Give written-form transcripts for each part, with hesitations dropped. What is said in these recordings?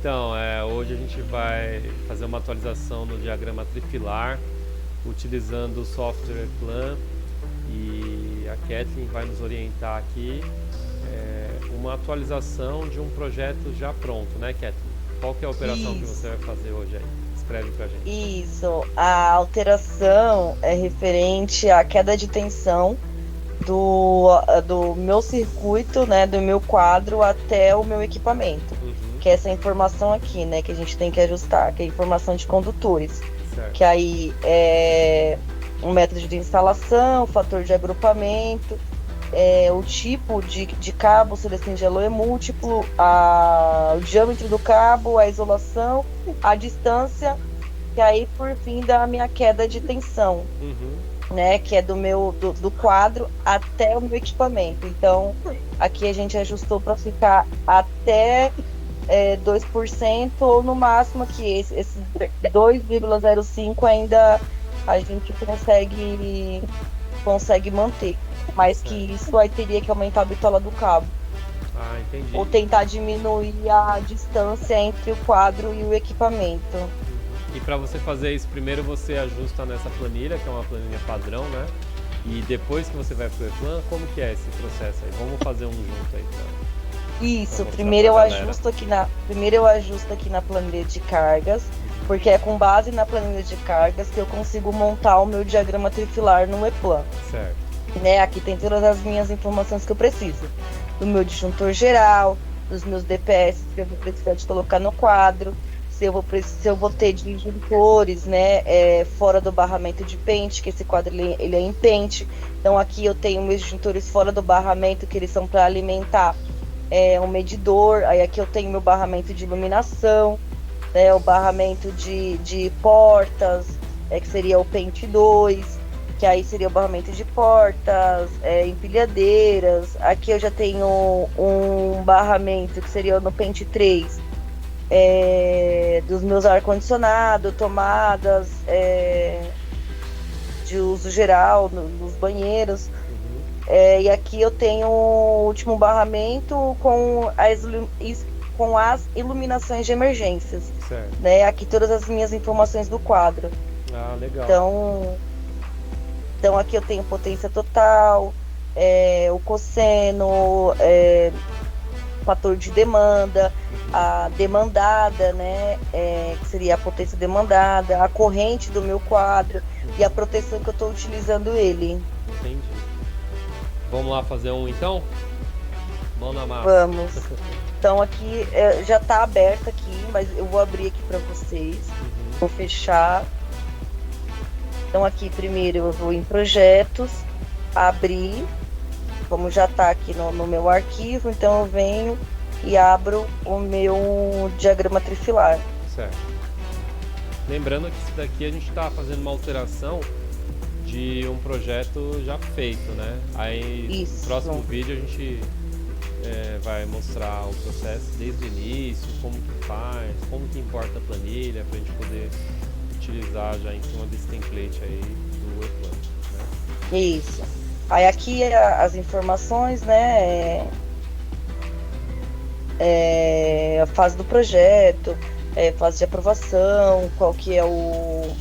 Então, hoje a gente vai fazer uma atualização no diagrama trifilar, utilizando o software Plan, e a Kathleen vai nos orientar aqui uma atualização de um projeto já pronto, né, Kathleen? Qual que é a operação que você Isso, vai fazer hoje aí? Escreve pra gente. isso. A alteração é referente à queda de tensão do meu circuito, né, do meu quadro até o meu equipamento, Uhum, que é essa informação aqui, né, que a gente tem que ajustar, que é a informação de condutores, que certo. aí é o método de instalação, o fator de agrupamento, o tipo de cabo, se ele acende é múltiplo, o diâmetro do cabo, a isolação, a distância, e aí, por fim, da minha queda de tensão, Uhum, né? Que é do quadro até o meu equipamento. Então, aqui a gente ajustou para ficar até 2%, ou no máximo que esse 2,05 ainda a gente consegue manter. Mais que certo. isso, aí teria que aumentar a bitola do cabo. Ah, entendi. Ou tentar diminuir a distância entre o quadro e o equipamento. E para você fazer isso, primeiro você ajusta nessa planilha, que é uma planilha padrão, né? E depois que você vai pro E-Plan, como que é esse processo aí? Vamos fazer um junto aí pra Isso, mostrar pra galera. primeiro eu ajusto aqui na planilha de cargas, porque é com base na planilha de cargas que eu consigo montar o meu diagrama trifilar no E-Plan, Certo. né? Aqui tem todas as minhas informações que eu preciso, do meu disjuntor geral, dos meus DPS que eu vou precisar de colocar no quadro, se eu vou ter disjuntores, né, fora do barramento de pente, que esse quadro ele é em pente. Então aqui eu tenho meus disjuntores fora do barramento, que eles são para alimentar um medidor. Aí aqui eu tenho meu barramento de iluminação, né, o barramento de portas, que seria o pente 2, que aí seria o barramento de portas, empilhadeiras. Aqui eu já tenho um barramento que seria no pente 3, dos meus ar-condicionado, tomadas, de uso geral nos banheiros. Uhum. E aqui eu tenho o último barramento com as iluminações de emergências, Certo. né? Aqui todas as minhas informações do quadro. Ah, legal. Então, então aqui eu tenho potência total, o cosseno, fator de demanda, Uhum. a demandada, né? Que seria a potência demandada, a corrente do meu quadro e a Uhum. proteção que eu estou utilizando ele. Entendi. Vamos lá fazer um então? Mão na massa. Vamos. Então aqui já está aberto aqui, mas eu vou abrir aqui para vocês. Vou Uhum. fechar. Então aqui primeiro eu vou em projetos, abrir, como já está aqui no meu arquivo, então eu venho e abro o meu diagrama trifilar. Certo. Lembrando que isso daqui a gente está fazendo uma alteração de um projeto já feito, né? Aí no próximo Isso, vídeo a gente vai mostrar o processo desde o início, como que faz, como que importa a planilha, para a gente poder utilizar já em cima desse template aí do E-Plan, né? isso. Aí aqui as informações, né? A fase do projeto, fase de aprovação, qual que é o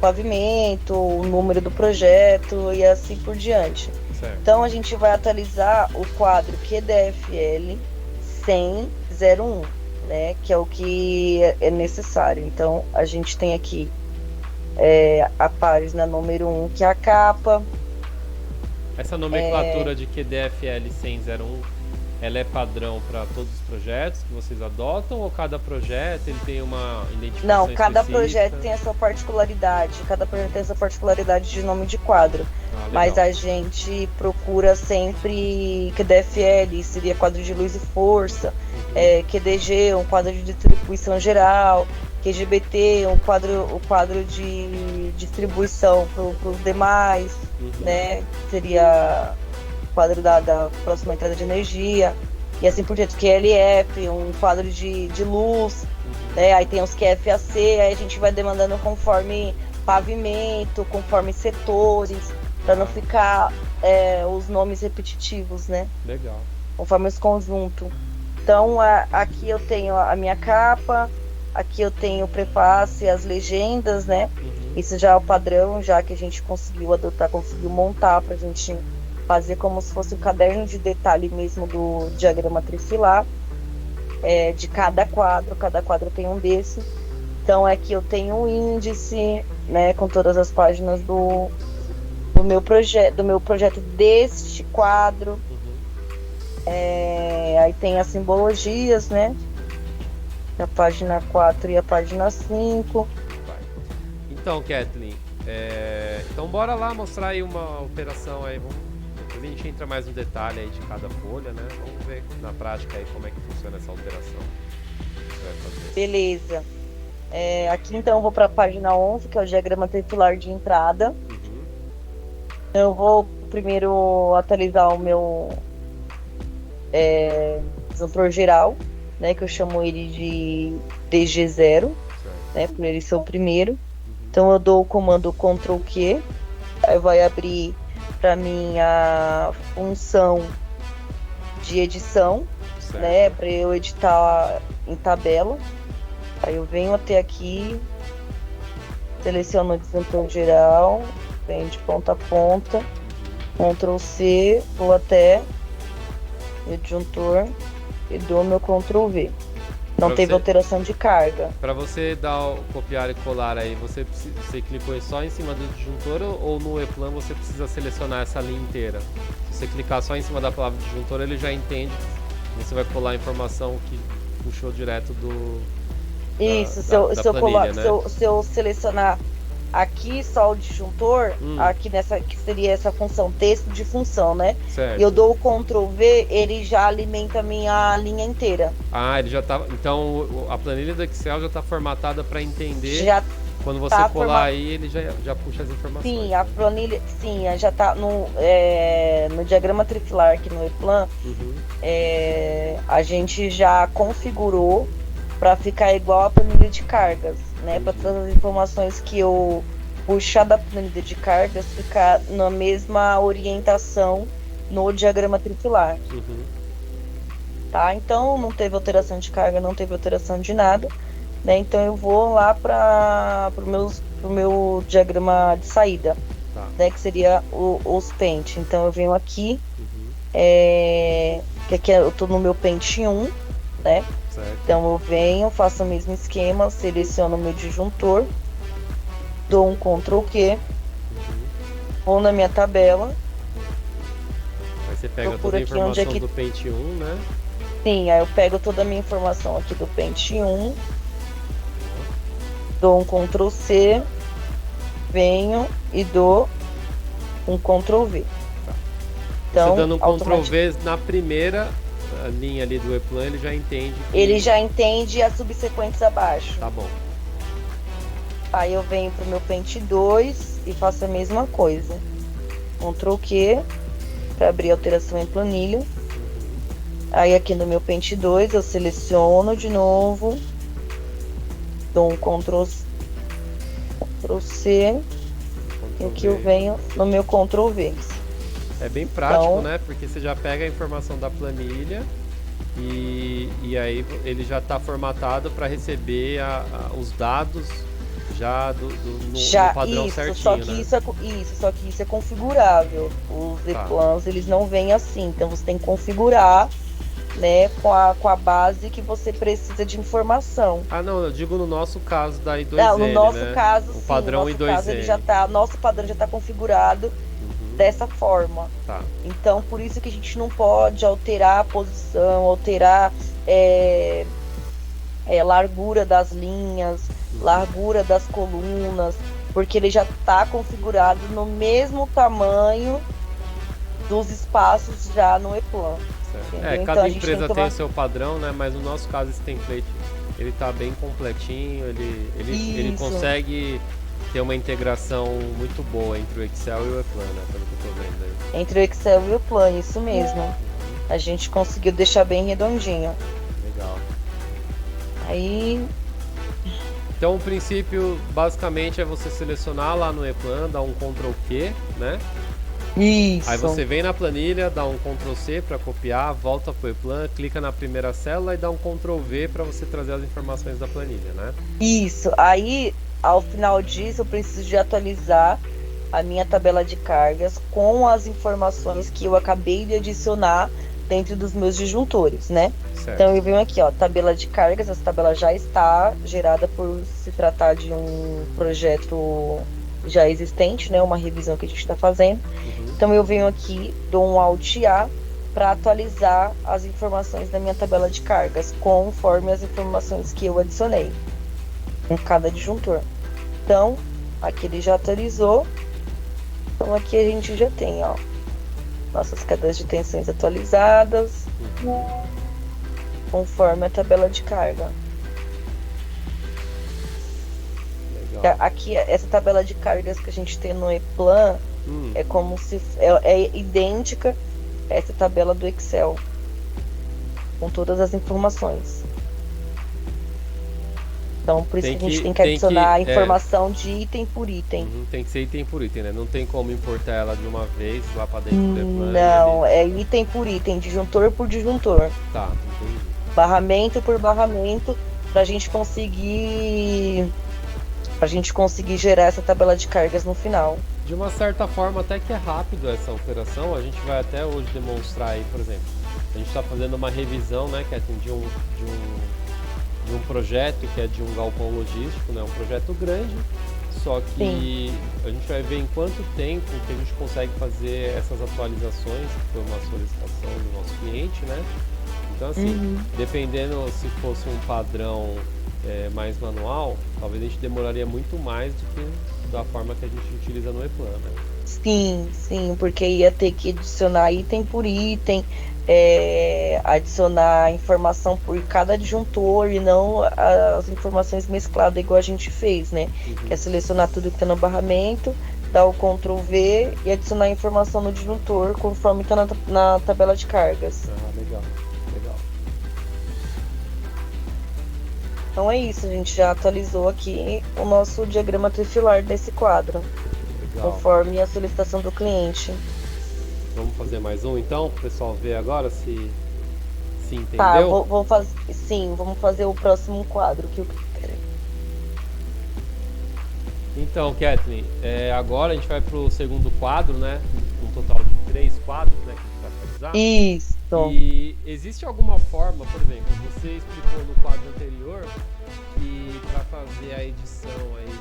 pavimento, o número do projeto e assim por diante. Certo. Então a gente vai atualizar o quadro QDFL 10001, né, que é o que é necessário. Então a gente tem aqui a página número 1, que é a capa. Essa É, nomenclatura de QDFL 10001, ela é padrão para todos os projetos que vocês adotam ou cada projeto ele tem uma não, identificação cada específica? projeto tem a sua particularidade, cada projeto tem essa particularidade de nome de quadro. Ah, Mas legal. a gente procura sempre QDFL, seria quadro de luz e força, Uhum, QDG, um quadro de distribuição geral, QGBT, o quadro de distribuição para os demais, uhum, né? Seria o quadro da próxima entrada de energia, e assim por diante, QLF, um quadro de luz, uhum. né? Aí tem os QFAC, aí a gente vai demandando conforme pavimento, conforme setores, para não Ah, ficar os nomes repetitivos, né? legal. Conforme os conjuntos. Então, aqui eu tenho a minha capa, aqui eu tenho o prefácio e as legendas, né? Uhum. Isso já é o padrão, já que a gente conseguiu adotar, conseguiu montar para a gente fazer como se fosse um caderno de detalhe mesmo do diagrama trifilar, de cada quadro tem um desse. Então, aqui eu tenho um índice, né, com todas as páginas do meu projeto deste quadro. Uhum. Aí tem as simbologias, né? A página 4 e a página 5. Vai. Então, Kathleen, então bora lá mostrar aí uma operação aí. Depois a gente entra mais no detalhe aí de cada folha, né? Vamos ver na prática aí como é que funciona essa operação que você vai fazer. Beleza. Aqui então eu vou para a página 11, que é o diagrama trifilar de entrada. Uhum. Eu vou primeiro atualizar o meu disjuntor geral, né? Que eu chamo ele de DG0, Certo. né? Por ele ser o primeiro. Uhum. Então eu dou o comando Ctrl Q, aí vai abrir para mim a função de edição, Certo. né? Para eu editar em tabela. Aí eu venho até aqui, seleciono o disjuntor geral, venho de ponta a ponta, Ctrl C, vou até o disjuntor e dou meu Ctrl V. Não Pra teve você- alteração de carga. Para você dar o copiar e colar aí, você clicou só em cima do disjuntor ou no E-Plan você precisa selecionar essa linha inteira? Se você clicar só em cima da palavra disjuntor, ele já entende. Você vai colar a informação que puxou direto Isso, da planilha, né? se eu selecionar aqui só o disjuntor, aqui nessa que seria essa função texto de função, né? Certo. E eu dou o Ctrl V, ele já alimenta a minha linha inteira. Ah, ele já tá. Então a planilha do Excel já está formatada para entender. Já Quando você tá colar aí, ele já puxa as informações. Sim, a planilha, sim, já tá no diagrama trifilar aqui no E-Plan, Uhum. A gente já configurou para ficar igual a planilha de cargas, né? Para todas as informações que eu puxar da planilha de cargas ficar na mesma orientação no diagrama trifilar, Uhum. tá? Então não teve alteração de carga, não teve alteração de nada, né? Então eu vou lá para pro meu diagrama de saída, Tá. né? Que seria os pente. Então eu venho aqui, Uhum. que aqui eu tô no meu pente 1, né? Certo. Então eu venho, faço o mesmo esquema, seleciono o meu disjuntor, dou um Ctrl Q, Uhum. vou na minha tabela. Aí você pega Procuro toda a aqui onde informação é que- do Paint 1, né? Sim, aí eu pego toda a minha informação aqui do pente 1, dou um Ctrl C, venho e dou um Ctrl V. Então, Você dando um Ctrl V na primeira linha ali do E-Plan, ele já entende. Ele já entende as subsequentes abaixo. Tá bom. Aí eu venho pro meu pente 2 e faço a mesma coisa. Ctrl Q para abrir alteração em planilha. Aí aqui no meu pente 2 eu seleciono de novo, dou um Ctrl C e aqui eu venho no meu Ctrl V. É bem prático, Então- né? Porque você já pega a informação da planilha e aí ele já está formatado para receber os dados já no padrão isso, certinho, só que né? só que isso é configurável. Os Tá. E-Plans, eles não vêm assim, então você tem que configurar, né, com a base que você precisa de informação. Ah, não, eu digo no nosso caso da I2L, Não, no nosso né? caso, o sim, padrão no nosso caso, ele I2L. já tá, nosso padrão já está configurado dessa forma. Tá. Então, por isso que a gente não pode alterar a posição, alterar largura das linhas, largura das colunas, porque ele já está configurado no mesmo tamanho dos espaços já no E-Plan. Certo. Entendeu? Então, Cada a gente tem empresa que tem tomar- o seu padrão, né? Mas no nosso caso esse template ele tá bem completinho, ele Isso. consegue ter uma integração muito boa entre o Excel e o E-Plan, né? Pelo que eu tô vendo aí. Entre o Excel e o Plan, isso mesmo. A gente conseguiu deixar bem redondinho. Legal. Aí, Então o princípio basicamente é você selecionar lá no E-Plan, dar um Ctrl Q, né? Isso. Aí você vem na planilha, dá um Ctrl C para copiar, volta para o E-Plan, clica na primeira célula e dá um Ctrl V para você trazer as informações da planilha, né? Isso. Aí, ao final disso, eu preciso de atualizar a minha tabela de cargas com as informações que eu acabei de adicionar dentro dos meus disjuntores, né? Certo. Então eu venho aqui, ó, tabela de cargas. Essa tabela já está gerada por se tratar de um projeto já existente, né? Uma revisão que a gente está fazendo. Então eu venho aqui, dou um Alt A para atualizar as informações da minha tabela de cargas, conforme as informações que eu adicionei em cada disjuntor. Então, aqui ele já atualizou. Então aqui a gente já tem, ó, nossas cadeias de tensões atualizadas, conforme a tabela de carga. Legal. Aqui, essa tabela de cargas que a gente tem no E-Plan é como se é idêntica a essa tabela do Excel, com todas as informações. Então, por isso que a gente tem que adicionar a informação de item por item. Tem que ser item por item, né? Não tem como importar ela de uma vez lá para dentro do E-Plan. Não, é item por item, disjuntor por disjuntor. Tá, entendi. Barramento por barramento, para a gente conseguir gerar essa tabela de cargas no final. De uma certa forma, até que é rápido essa operação. A gente vai até hoje demonstrar aí, por exemplo, a gente está fazendo uma revisão, né, Kathleen, de um projeto que é de um galpão logístico, né, um projeto grande, só que Sim. a gente vai ver em quanto tempo que a gente consegue fazer essas atualizações, que foi uma solicitação do nosso cliente, né? Então, assim, dependendo se fosse um padrão mais manual, talvez a gente demoraria muito mais do que da forma que a gente utiliza no E-Plan, né? Sim, porque ia ter que adicionar item por item, adicionar informação por cada disjuntor e não as informações mescladas igual a gente fez, né? Que é selecionar tudo que está no barramento, dar o Ctrl V e adicionar a informação no disjuntor conforme está na tabela de cargas. Ah, legal. Então é isso, a gente já atualizou aqui o nosso diagrama trifilar desse quadro, Legal. conforme a solicitação do cliente. Vamos fazer mais um então, para o pessoal ver agora se entendeu? Tá, vou fazer. Sim, vamos fazer o próximo quadro. Peraí. Então, Kathleen, agora a gente vai para o segundo quadro, né? Um total de 3 quadros, né? Que a gente vai atualizar. Isso. E existe alguma forma, por exemplo, você explicou no quadro anterior que para fazer a edição aí,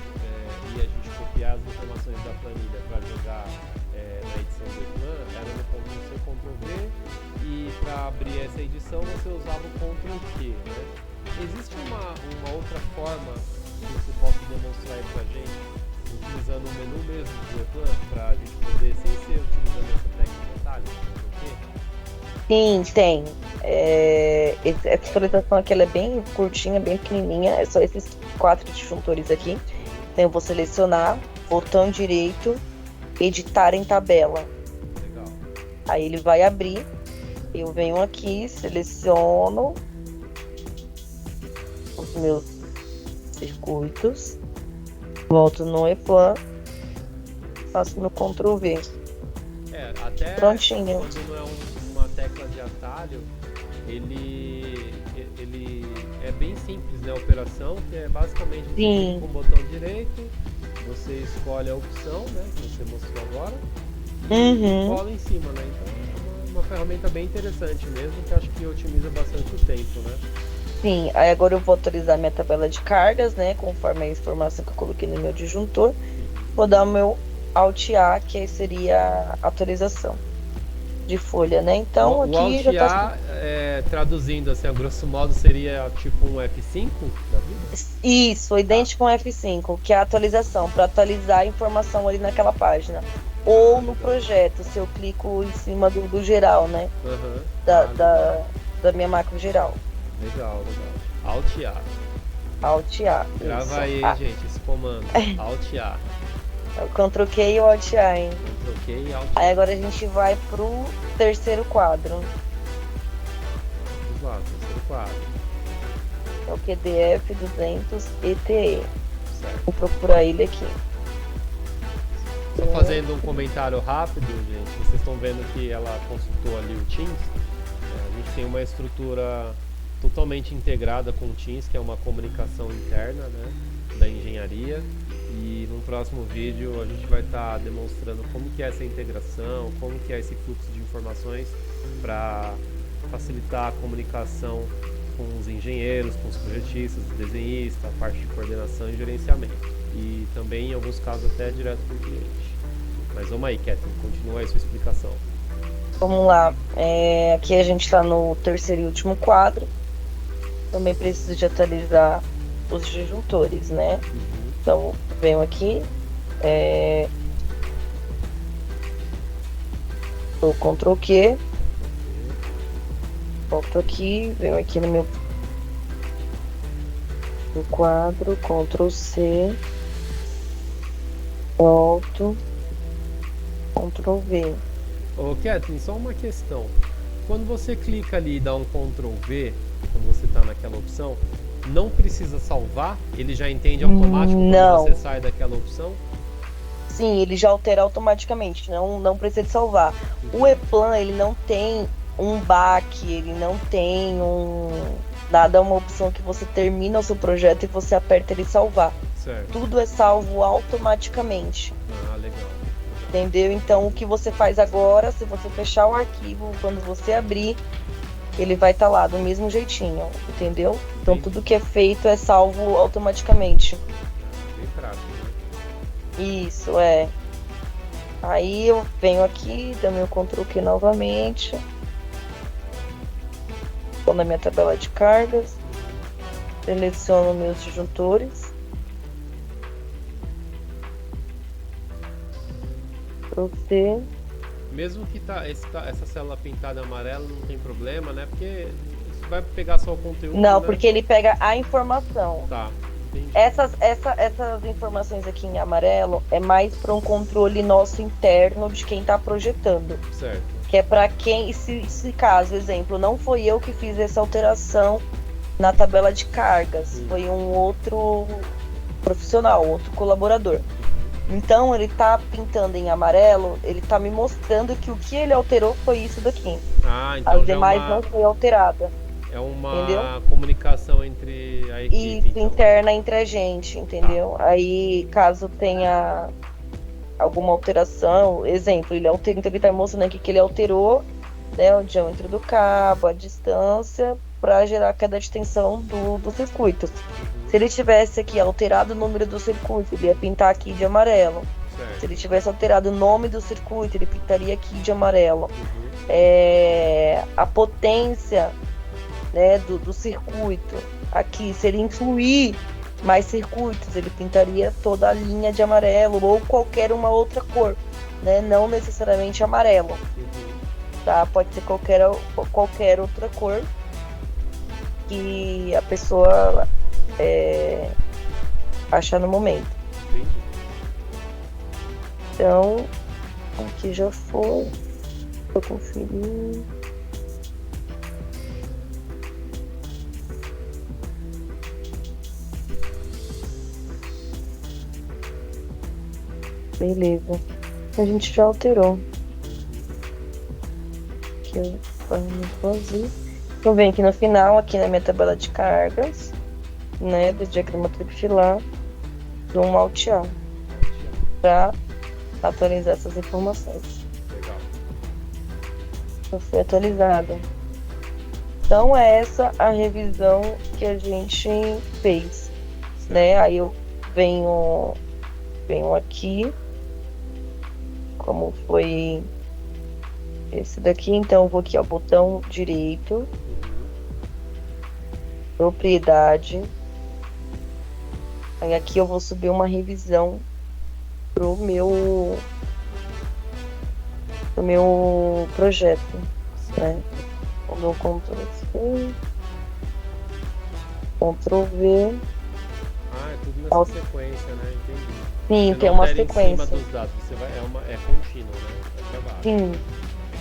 e a gente copiar as informações da planilha para jogar na edição do E-Plan, era no Ctrl-C, Ctrl-V, e para abrir essa edição você usava o Ctrl-Q, né? Existe uma outra forma que você possa demonstrar aí pra gente, utilizando o menu mesmo do E-Plan, para a gente poder, sem ser utilizando essa técnica de atalho, Ctrl-Q? Sim, tem. Essa atualização aqui ela é bem curtinha, bem pequenininha. É só esses 4 disjuntores aqui. Então eu vou selecionar, botão direito, editar em tabela. Legal. Aí ele vai abrir. Eu venho aqui, seleciono os meus circuitos, volto no E-Plan, faço no Ctrl V. Até Prontinho. Quando não é uma tecla de atalho, ele é bem simples, né? A operação, que é basicamente você clica com o botão direito, você escolhe a opção, né? Que você mostrou agora, e cola em cima, né? Então é uma ferramenta bem interessante mesmo, que acho que otimiza bastante o tempo, né? Sim, aí agora eu vou atualizar minha tabela de cargas, né? Conforme a informação que eu coloquei no meu disjuntor. Vou dar o meu Alt A, que aí seria a atualização de folha, né? Então o aqui Alt já A, tá. Traduzindo assim, a grosso modo, seria tipo um F5 da vida? Isso, idêntico com F5, que é a atualização, para atualizar a informação ali naquela página. Ou no projeto, se eu clico em cima do geral, né? Da minha macro geral. Legal. Alt A. Alt A. Grava isso. aí, gente, esse comando. Alt A. Ctrl Q e o Alt A, hein? Ctrl Q e Alt A. Aí agora a gente vai pro terceiro quadro. Vamos lá, terceiro quadro. É o QDF 200 ETE. Certo. Vou procurar ele aqui. fazendo um comentário rápido, gente. Vocês estão vendo que ela consultou ali o Teams. A gente tem uma estrutura totalmente integrada com o Teams, que é uma comunicação interna, né, da engenharia. E no próximo vídeo a gente vai estar demonstrando como que é essa integração, como que é esse fluxo de informações para facilitar a comunicação com os engenheiros, com os projetistas, os desenhistas, a parte de coordenação e gerenciamento. E também, em alguns casos, até direto com o cliente. Mas vamos aí, Kathleen, continua aí sua explicação. Vamos lá. Aqui a gente está no terceiro e último quadro. Também preciso de atualizar os disjuntores, né? Então, venho aqui. Dou Ctrl Q. Volto aqui. Venho aqui no quadro. Ctrl C. Volto. Ctrl V. Ô, Kathleen, só uma questão. Quando você clica ali e dá um Ctrl V, quando você está naquela opção, não precisa salvar? Ele já entende automático quando você sai daquela opção? Sim, ele já altera automaticamente, não precisa de salvar. O ePlan, ele não tem um back, ele não tem nada, uma opção que você termina o seu projeto e você aperta ele salvar. Certo. Tudo é salvo automaticamente. Ah, legal. Entendeu? Então, o que você faz agora, se você fechar o arquivo, quando você abrir, ele vai estar lá do mesmo jeitinho, entendeu? Então, tudo que é feito é salvo automaticamente. Bem prático, né? Isso, Aí eu venho aqui, dou meu Ctrl Q novamente. Estou na minha tabela de cargas. Seleciono meus disjuntores. C. Mesmo que essa célula pintada amarela não tem problema, né? Porque isso vai pegar só o conteúdo. Não, né? porque ele pega a informação. Tá, entendi. Essas informações aqui em amarelo é mais para um controle nosso interno de quem está projetando. Certo. Que é para quem, se caso, exemplo, não foi eu que fiz essa alteração na tabela de cargas, foi um outro profissional, outro colaborador. Então ele tá pintando em amarelo, ele tá me mostrando que o que ele alterou foi isso daqui. Então as demais não foi alterada. É uma entendeu? comunicação entre a equipe. Isso, então. interna entre a gente, entendeu? Aí, caso tenha alguma alteração, exemplo, então ele tá mostrando aqui que ele alterou, né, o diâmetro do cabo, a distância, para gerar a queda de tensão dos circuitos. Se ele tivesse aqui alterado o número do circuito, ele ia pintar aqui de amarelo. Certo. Se ele tivesse alterado o nome do circuito, ele pintaria aqui de amarelo. A potência, né, do circuito, aqui, se ele incluir mais circuitos, ele pintaria toda a linha de amarelo ou qualquer uma outra cor, né? Não necessariamente amarelo. Tá? Pode ser qualquer outra cor que a pessoa achar no momento. Entendi. Então, aqui já foi. Vou conferir. Beleza. A gente já alterou. Aqui eu vou fazer. Então vem aqui no final, aqui na minha tabela de cargas, né, do diagrama trifilar, dou um Alt A para atualizar essas informações. Legal. Já foi atualizada. Então é essa a revisão que a gente fez, né? Aí eu venho aqui, como foi esse daqui, então eu vou aqui, ó, botão direito, propriedade. Aí aqui eu vou subir uma revisão pro meu projeto, né? O meu Ctrl C, Ctrl V. É tudo nessa sequência, né? Entendi. Sim, você tem não uma altera sequência. Em cima dos dados, você vai, é contínuo, né? Vai pra baixo. Sim.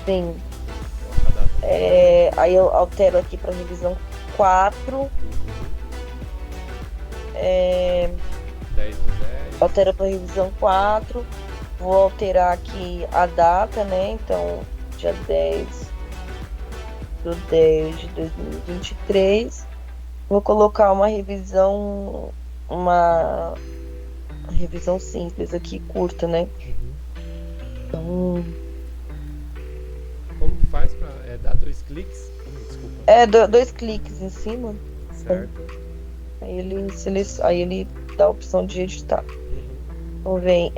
Coloca a data. Aí eu altero aqui para revisão 4. 10 do 10. Altero para revisão 4. vou alterar aqui a data, né? Então, dia 10/10/2023. Vou colocar uma revisão simples aqui, curta, né? Uhum. Então, Como que faz para dar 2 cliques? Desculpa. dois cliques em cima. Certo. Aí ele dá a opção de editar. Uhum. Então vem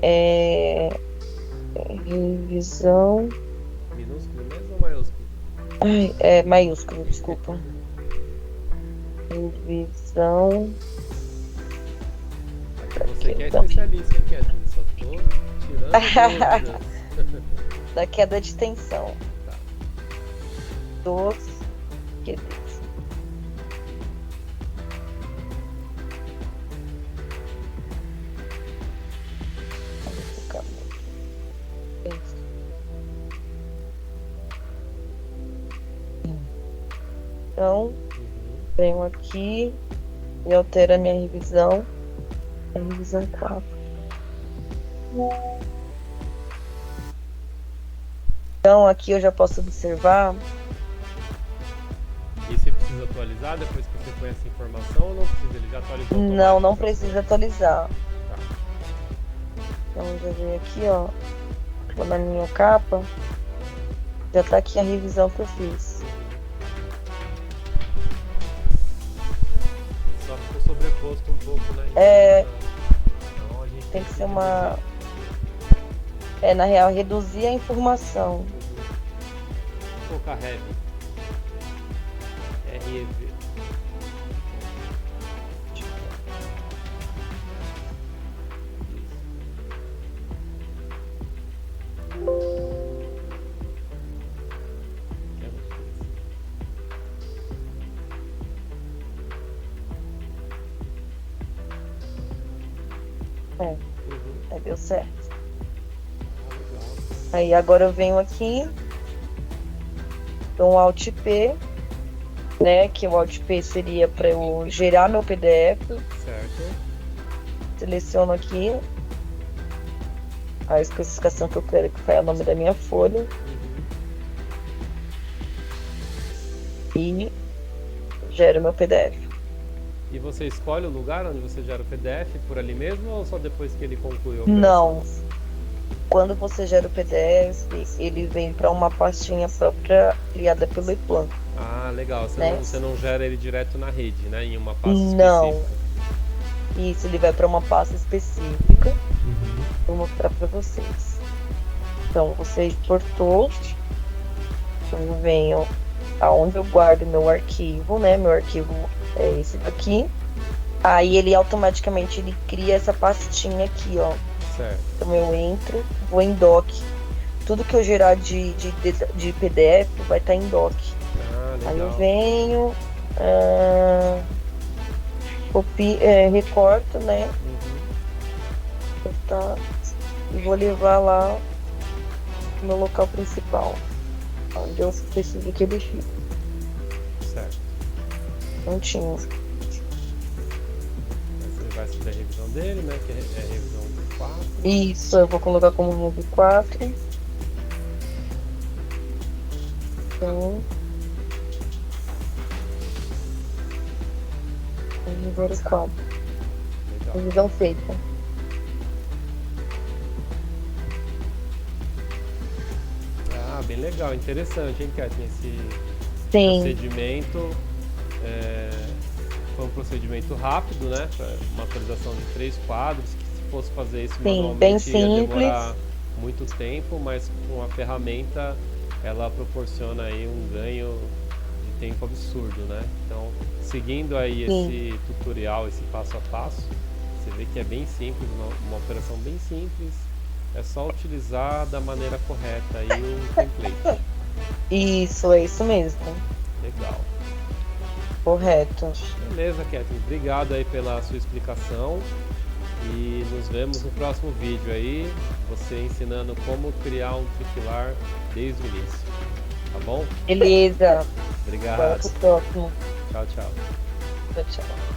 revisão. Minúsculo mesmo ou maiúsculo? Ai, é maiúsculo, desculpa. Revisão. Aqui você Aqui, que é então. especialista, hein, Kathleen? Só tô tirando dúvidas. Da queda de tensão Tá. dos quesitos. Vamos ficar isso. Então, Uhum. venho aqui e altero a minha revisão. A revisão 4. Então, aqui eu já posso observar. E você precisa atualizar depois que você põe essa informação ou não precisa? Ele já atualizou Não, não automático? precisa atualizar. Tá. Então, já vem aqui, ó. Vou na minha capa. Já tá aqui a revisão que eu fiz. Só ficou sobreposto um pouco, né? Então, a gente Tem que ser reduzir. na real, reduzir a informação. Uhum. Vou colocar heavy. REV. É, Uhum. aí deu certo. Legal. Aí agora eu venho aqui, dou um Alt P, né? Que o Alt P seria para eu gerar meu PDF. Certo. Seleciono aqui a especificação que eu quero que saia o nome da minha folha Uhum. e gero meu PDF. E você escolhe o lugar onde você gera o PDF por ali mesmo ou só depois que ele conclui a operação? Não. Quando você gera o PDF, ele vem para uma pastinha própria criada pelo ePlan. Ah, legal. Né? Você não gera ele direto na rede, né? Em uma pasta Não. específica. Isso, ele vai para uma pasta específica. Uhum. Vou mostrar para vocês. Então, você exportou. Eu venho aonde eu guardo meu arquivo, né? Meu arquivo é esse daqui. Aí ele automaticamente ele cria essa pastinha aqui, ó. Certo. Então eu entro, vou em doc. Tudo que eu gerar de PDF vai estar em doc. Ah, legal. Aí eu venho, recorto, né? Uhum. Tá, e vou levar lá no meu local principal, onde eu preciso que ele fique. Certo. Prontinho. Você vai fazer a revisão dele, né? Que é a revisão 4. Isso, eu vou colocar como Move 4. Então, número 4. Legal. Revisão feita. Ah, bem legal. Interessante, hein, Kathleen? Esse Sim, procedimento foi um procedimento rápido, né? Uma atualização de 3 quadros, que se fosse fazer isso bem manualmente ia simples. demorar muito tempo, mas com a ferramenta ela proporciona aí um ganho de tempo absurdo, né? Então, seguindo aí esse tutorial, esse passo a passo, você vê que é bem simples, uma operação bem simples. É só utilizar da maneira correta aí o template. Isso, é isso mesmo. Legal. Correto. Beleza, Kathleen. Obrigado aí pela sua explicação. E nos vemos no próximo vídeo aí, você ensinando como criar um trifilar desde o início. Tá bom? Beleza. Bora Obrigado. pro próximo. Tchau, tchau. Tchau, tchau.